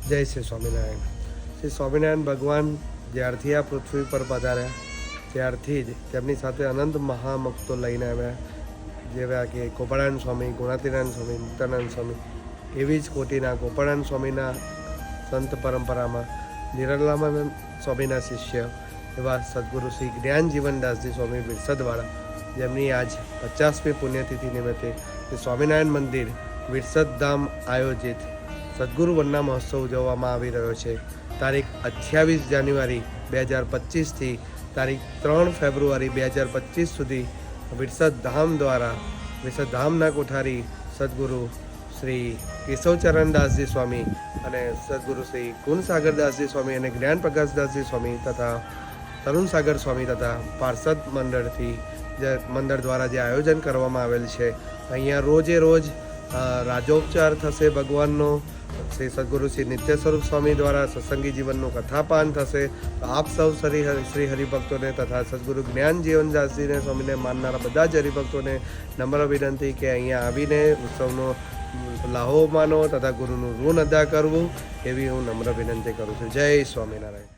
જય શ્રી સ્વામિનારાયણ. શ્રી સ્વામિનારાયણ ભગવાન જ્યારથી આ પૃથ્વી પર પધાર્યા ત્યારથી જ તેમની સાથે અનંત મહામક્તો લઈને આવ્યા, જેવા કે ગોપાળાનંદ સ્વામી, ગુણાતીનાનંદ સ્વામી, મુક્તાનંદ સ્વામી. એવી જ કોટીના ગોપાળાનંદ સ્વામીના સંત પરંપરામાં નિરલામાનંદ સ્વામીના શિષ્ય એવા સદગુરુ શ્રી જ્ઞાન જીવનદાસજી સ્વામી વિરસદવાળા, જેમની આજ 50મી પુણ્યતિથિ નિમિત્તે સ્વામિનારાયણ મંદિર વિરસદ ધામ આયોજિત સદગુરુ વંદના મહોત્સવ ઉજવવામાં આવી રહ્યો છે. તારીખ 28 જાન્યુઆરી 2025થી તારીખ 3 ફેબ્રુઆરી 2025 સુધી વિરસદ ધામ દ્વારા વિરસદ ધામના કોઠારી સદગુરુ શ્રી કેશવચરણદાસજી સ્વામી અને સદગુરુ શ્રી ગુણસાગરદાસજી સ્વામી અને જ્ઞાન પ્રકાશદાસજી સ્વામી તથા તરુણસાગર સ્વામી તથા પાર્ષદ મંડળ દ્વારા જે આયોજન કરવામાં આવેલ છે, અહીંયા રોજે રોજ રાજોપચાર થશે ભગવાનનો. શ્રી સદગુરુ શ્રી નિત્ય સ્વરૂપ સ્વામી દ્વારા સત્સંગી જીવનનું કથાપાન થશે. તો આપ સૌ શ્રી હરિભક્તોને તથા સદગુરુ જ્ઞાન જીવનદાસજીને સ્વામીને માનનારા બધા જ હરિભક્તોને નમ્ર વિનંતી કે અહીંયા આવીને ઉત્સવનો લાહો માનો તથા ગુરુનું ઋણ અદા કરવું, એવી હું નમ્ર વિનંતી કરું છું. જય સ્વામિનારાયણ.